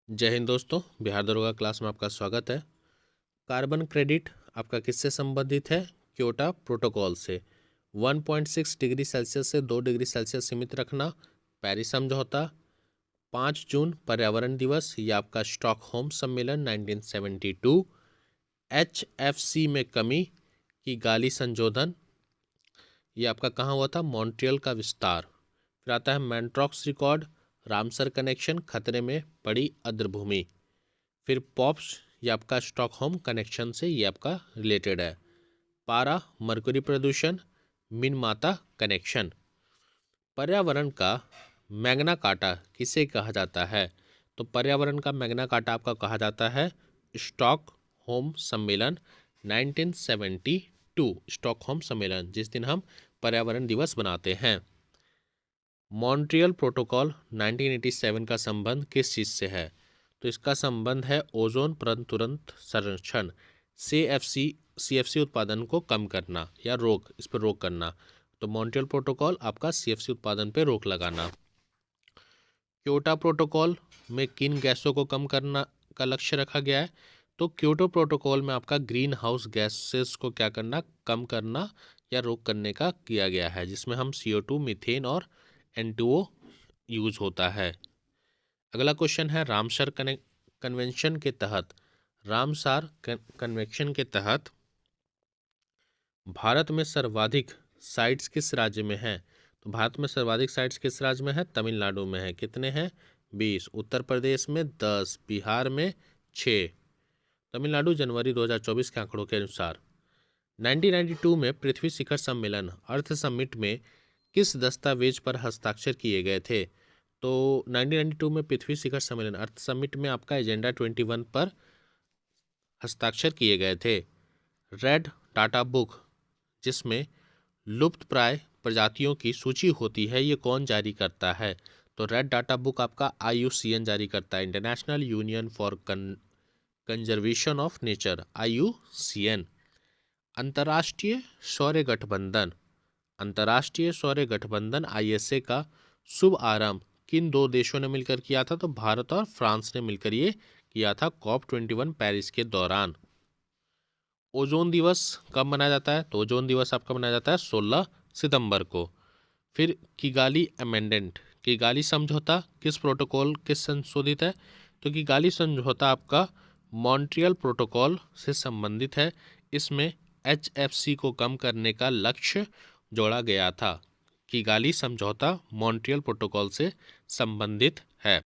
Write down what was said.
जय हिंद दोस्तों, बिहार दरोगा क्लास में आपका स्वागत है। कार्बन क्रेडिट आपका किससे संबंधित है? क्योटो प्रोटोकॉल से। 1.6 डिग्री सेल्सियस से 2 डिग्री सेल्सियस सीमित रखना, पेरिस समझौता। 5 जून पर्यावरण दिवस, ये आपका स्टॉकहोम सम्मेलन 1972। HFC में कमी की गाली संशोधन, ये आपका कहाँ हुआ था? मॉन्ट्रियल का विस्तार। फिर आता है मैंट्रॉक्स रिकॉर्ड, रामसर कनेक्शन खतरे में पड़ी आर्द्रभूमि। फिर पॉप्स, ये आपका स्टॉकहोम कनेक्शन से ये आपका रिलेटेड है। पारा मरकरी प्रदूषण, मिनमाता कनेक्शन। पर्यावरण का मैग्ना कार्टा किसे कहा जाता है? तो पर्यावरण का मैग्ना कार्टा आपका कहा जाता है स्टॉकहोम सम्मेलन 1972। स्टॉकहोम सम्मेलन, जिस दिन हम पर्यावरण दिवस बनाते हैं। मॉन्ट्रियल प्रोटोकॉल 1987 का संबंध किस चीज़ से है? तो इसका संबंध है ओजोन परत तुरंत संरक्षण, CFC उत्पादन को कम करना या इस पर रोक करना। तो मॉन्ट्रियल प्रोटोकॉल आपका CFC उत्पादन पर रोक लगाना। क्योटो प्रोटोकॉल में किन गैसों को कम करना का लक्ष्य रखा गया है? तो क्योटो प्रोटोकॉल में आपका ग्रीन हाउस गैसेस को क्या करना? कम करना या रोक करने का किया गया है, जिसमें हम CO2, मीथेन और N2O यूज होता है। अगला क्वेश्चन है रामसर कन्वेंशन के तहत, रामसार कन्वेंशन के तहत भारत में सर्वाधिक साइट्स किस राज्य में हैं? तो भारत में सर्वाधिक साइट्स किस राज्य में है? तमिलनाडु में है। कितने हैं? 20। उत्तर प्रदेश में 10, बिहार में 6। तमिलनाडु जनवरी 2024 के आंकड़ों के अनुसार। 1992 में पृथ्वी शिखर सम्मेलन अर्थ समिट में किस दस्तावेज पर हस्ताक्षर किए गए थे? तो 1992 में पृथ्वी शिखर सम्मेलन अर्थ समिट में आपका एजेंडा 21 पर हस्ताक्षर किए गए थे। रेड डाटा बुक, जिसमें लुप्त प्राय प्रजातियों की सूची होती है, ये कौन जारी करता है? तो रेड डाटा बुक आपका IUCN जारी करता है, international union for conservation of nature, IUCN। अंतर्राष्ट्रीय सौर गठबंधन, अंतर्राष्ट्रीय सौर गठबंधन ISA का शुभ आरंभ किन दो देशों ने मिलकर किया था? तो भारत और फ्रांस ने मिलकर ये किया था COP21 पेरिस के दौरान। ओजोन दिवस कब मनाया जाता है? तो ओजोन दिवस आपका मनाया जाता है 16 सितंबर को। फिर किगाली अमेंडेंट, किगाली समझौता किस प्रोटोकॉल के संशोधित है? तो किगाली समझौता आपका मॉन्ट्रियल प्रोटोकॉल से संबंधित है। इसमें HFC को कम करने का लक्ष्य जोड़ा गया था। किगाली समझौता मॉन्ट्रियल प्रोटोकॉल से संबंधित